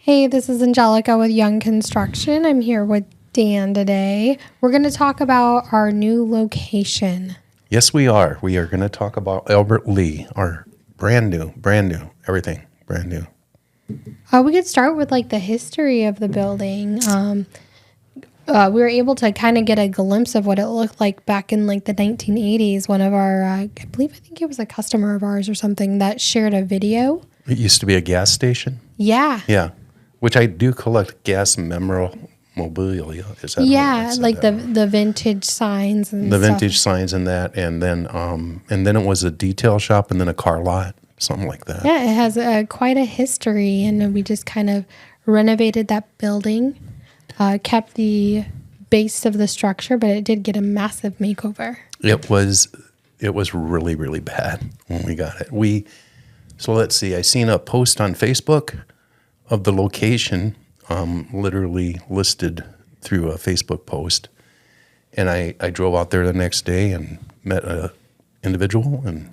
Hey, this is Angelica with Young Construction. I'm here with Dan today. We're going to talk about our new location. Yes, we are. We are going to talk about Albert Lea, our brand new, everything brand new. We could start with the history of the building. We were able to kind of get a glimpse of what it looked like back in the 1980s. One of our, I think it was a customer of ours or something that shared a video. It used to be a gas station. Yeah. Yeah, which I do collect gas memorabilia. Is that Yeah, the vintage signs and the stuff. vintage signs and that, and then it was a detail shop and then a car lot, something like that. Yeah, it has quite a history, and we just kind of renovated that building, kept the base of the structure, but it did get a massive makeover. It was really, really bad when we got it. So let's see. I seen a post on Facebook of the location, literally listed through a Facebook post, and I drove out there the next day and met an individual and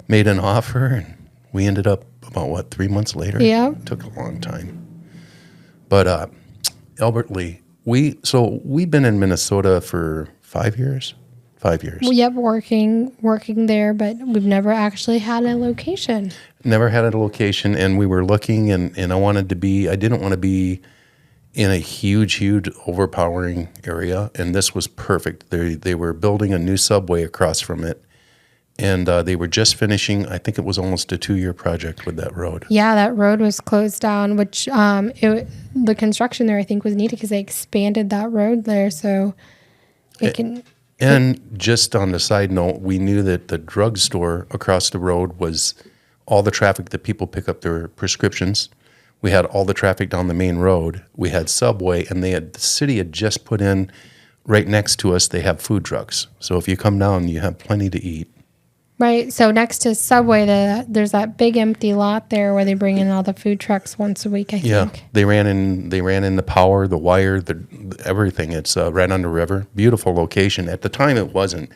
made an offer, and we ended up about 3 months later. Yeah, it took a long time. But Albert Lea, we've been in Minnesota for 5 years. 5 years. Well, yep, working there, but we've never actually had a location. Never had a location, and we were looking, and I didn't want to be in a huge, overpowering area, and this was perfect. They were building a new subway across from it, and they were just finishing, I think it was almost a 2-year project with that road. Yeah, that road was closed down, which the construction there, I think, was needed because they expanded that road there, so it can... And just on the side note, we knew that the drugstore across the road was all the traffic that people pick up their prescriptions. We had all the traffic down the main road. We had Subway, and the city had just put in right next to us. They have food trucks, so if you come down, you have plenty to eat. Right. So next to Subway, there's that big empty lot there where they bring in all the food trucks once a week, I think. Yeah, they ran in the power, the wire, everything. It's right on the river. Beautiful location. At the time, it wasn't.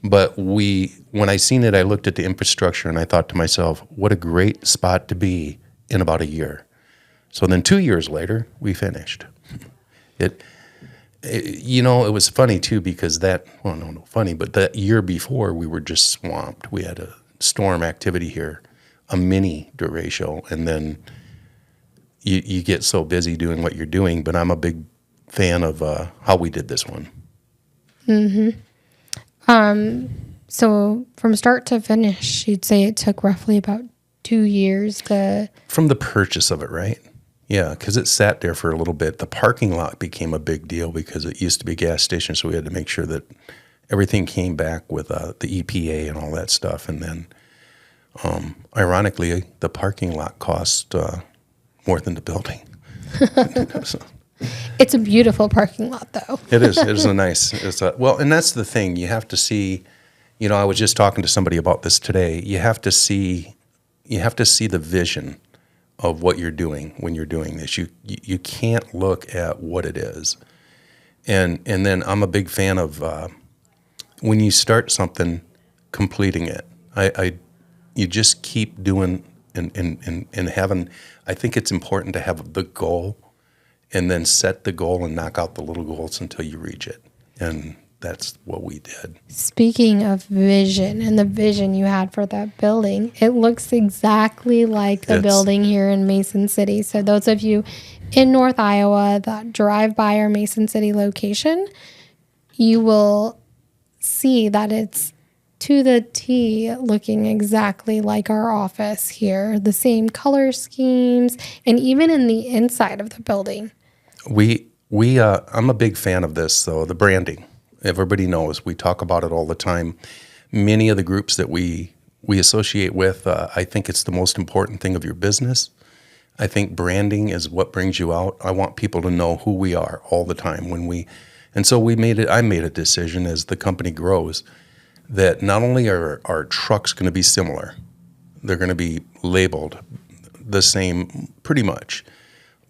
But when I seen it, I looked at the infrastructure and I thought to myself, what a great spot to be in about a year. So then 2 years later, we finished. It was funny too because but that year before we were just swamped. We had a storm activity here, a mini derecho, and then you get so busy doing what you're doing. But I'm a big fan of how we did this one. Mm-hmm. So from start to finish, you'd say it took roughly about 2 years from the purchase of it, right? Yeah, because it sat there for a little bit. The parking lot became a big deal because it used to be a gas station, so we had to make sure that everything came back with the EPA and all that stuff. And then, ironically, the parking lot cost more than the building. So, it's a beautiful parking lot, though. It is. It is a nice. And that's the thing. You have to see. I was just talking to somebody about this today. You have to see the vision of what you're doing when you're doing this. You can't look at what it is. And then I'm a big fan of when you start something, completing it. You just keep doing and having. I think it's important to have the goal, and then set the goal and knock out the little goals until you reach it. And that's what we did. Speaking of vision and the vision you had for that building, it looks exactly like the building here in Mason City. So those of you in North Iowa that drive by our Mason City location, you will see that it's to the T looking exactly like our office here. The same color schemes, and even in the inside of the building. I'm a big fan of this, though, the branding. Everybody knows. We talk about it all the time. Many of the groups that we associate with, I think it's the most important thing of your business. I think branding is what brings you out. I want people to know who we are all the time. And so I made a decision as the company grows that not only are our trucks going to be similar, they're going to be labeled the same pretty much.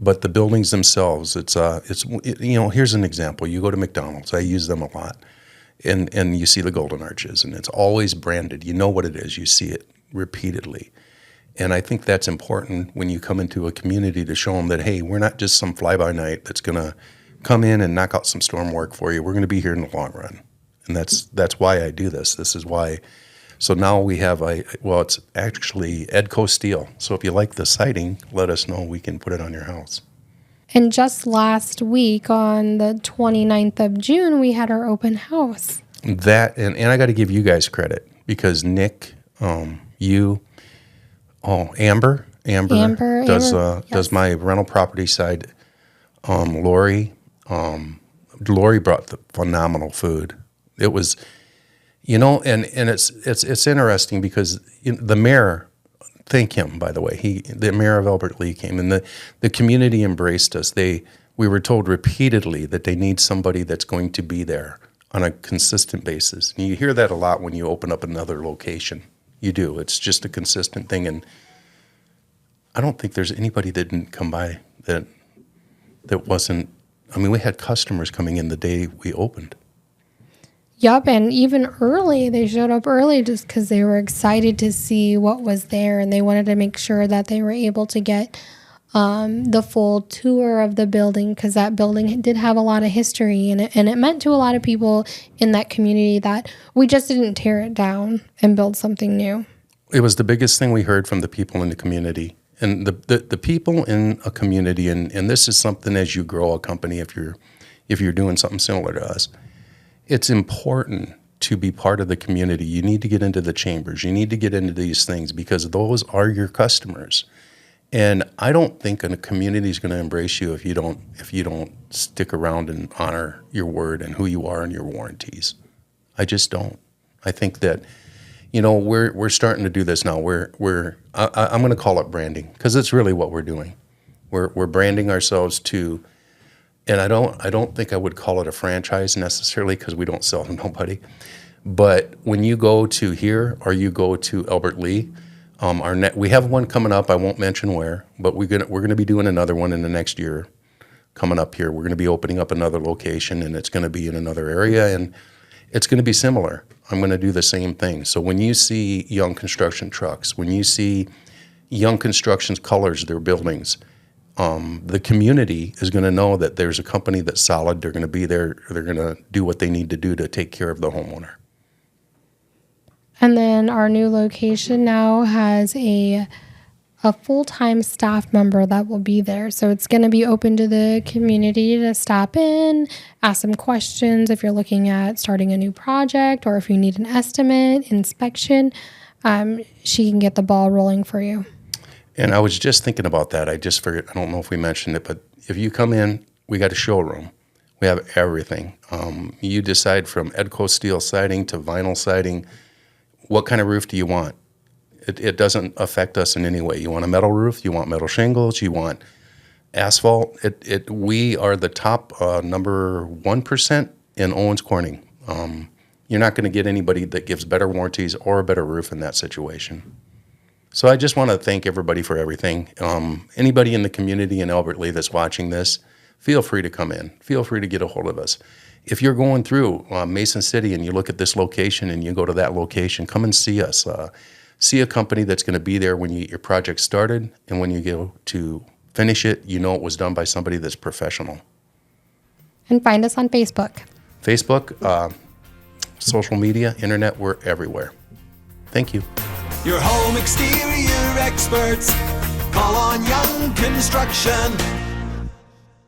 But the buildings themselves, here's an example. You go to McDonald's, I use them a lot, and you see the golden arches, and it's always branded. You know what it is. You see it repeatedly. And I think that's important when you come into a community to show them that, hey, we're not just some fly-by-night that's going to come in and knock out some storm work for you. We're going to be here in the long run. And that's why I do this. This is why. So now we have it's actually Edco Steel. So if you like the siding, let us know. We can put it on your house. And just last week on the 29th of June, we had our open house. That, and I got to give you guys credit because Nick, Amber does my rental property side. Lori brought the phenomenal food. It was, and it's interesting because the mayor, thank him, by the way, the mayor of Albert Lea came and the community embraced us. We were told repeatedly that they need somebody that's going to be there on a consistent basis. And you hear that a lot when you open up another location. You do. It's just a consistent thing. And I don't think there's anybody that didn't come by that wasn't, we had customers coming in the day we opened. Yup, and even early, they showed up early just because they were excited to see what was there, and they wanted to make sure that they were able to get the full tour of the building because that building did have a lot of history, and it meant to a lot of people in that community that we just didn't tear it down and build something new. It was the biggest thing we heard from the people in the community. And the people in a community, and this is something as you grow a company, if you're doing something similar to us, it's important to be part of the community. You need to get into the chambers. You need to get into these things because those are your customers. And I don't think a community is going to embrace you if you don't stick around and honor your word and who you are and your warranties. I just don't. I think that, we're starting to do this now. I'm going to call it branding because it's really what we're doing. We're branding ourselves to. And I don't think I would call it a franchise necessarily because we don't sell to nobody. But when you go to here or you go to Albert Lea, we have one coming up. I won't mention where, but we're gonna be doing another one in the next year coming up here. We're going to be opening up another location, and it's going to be in another area, and it's going to be similar. I'm going to do the same thing. So when you see Young Construction trucks, when you see Young Construction's colors, their buildings, the community is going to know that there's a company that's solid. They're going to be there. They're going to do what they need to do to take care of the homeowner. And then our new location now has a full-time staff member that will be there. So it's going to be open to the community to stop in, ask some questions if you're looking at starting a new project or if you need an estimate, inspection. She can get the ball rolling for you. And I was just thinking about that. I just figured, I don't know if we mentioned it, but if you come in, we got a showroom. We have everything. You decide from Edco steel siding to vinyl siding. What kind of roof do you want? It doesn't affect us in any way. You want a metal roof? You want metal shingles? You want asphalt? We are the top number 1% in Owens Corning. You're not going to get anybody that gives better warranties or a better roof in that situation. So I just want to thank everybody for everything. Anybody in the community in Albert Lea that's watching this, feel free to come in. Feel free to get a hold of us. If you're going through Mason City and you look at this location and you go to that location, come and see us. See a company that's going to be there when your project started, and when you go to finish it, it was done by somebody that's professional. And find us on Facebook. Facebook, social media, internet, we're everywhere. Thank you. Your home exterior experts. Call on Young Construction.